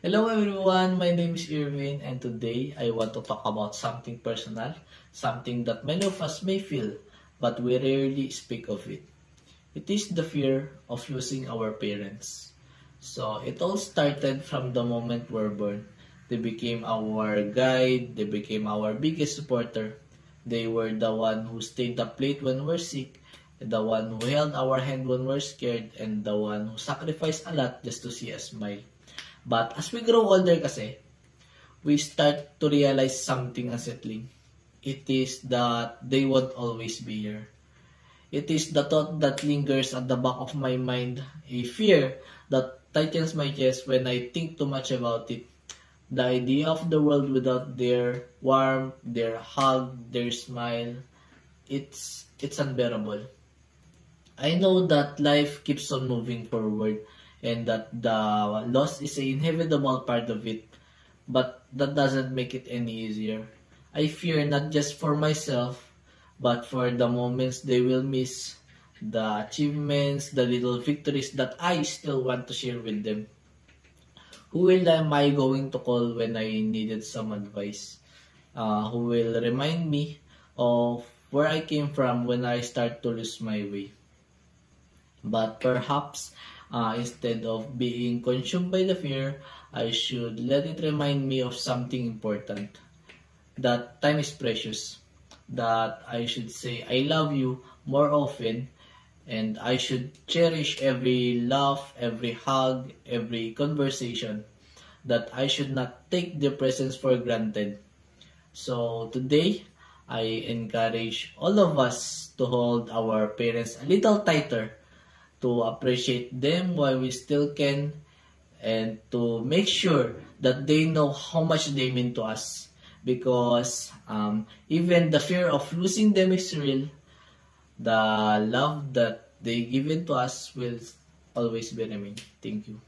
Hello everyone, my name is Irvin and today I want to talk about something personal, something that many of us may feel but we rarely speak of it. It is the fear of losing our parents. So it all started from the moment we're born. They became our guide, they became our biggest supporter. They were the one who stayed up late when we're sick, the one who held our hand when we're scared, and the one who sacrificed a lot just to see us smile. But as we grow older kasi, we start to realize something unsettling. It is that they won't always be here. It is the thought that lingers at the back of my mind, a fear that tightens my chest when I think too much about it. The idea of the world without their warmth, their hug, their smile, it's unbearable. I know that life keeps on moving forward and that the loss is an inevitable part of it, but that doesn't make it any easier. I fear not just for myself, but for the moments they will miss, the achievements, the little victories that I still want to share with them. Who will am I going to call when I needed some advice? Who will remind me of where I came from when I start to lose my way? But perhaps instead of being consumed by the fear, I should let it remind me of something important. That time is precious. That I should say I love you more often, and I should cherish every laugh, every hug, every conversation. That I should not take their presence for granted. So today, I encourage all of us to hold our parents a little tighter, to appreciate them while we still can, and to make sure that they know how much they mean to us. Because even the fear of losing them is real, the love that they given to us will always be remain. Thank you.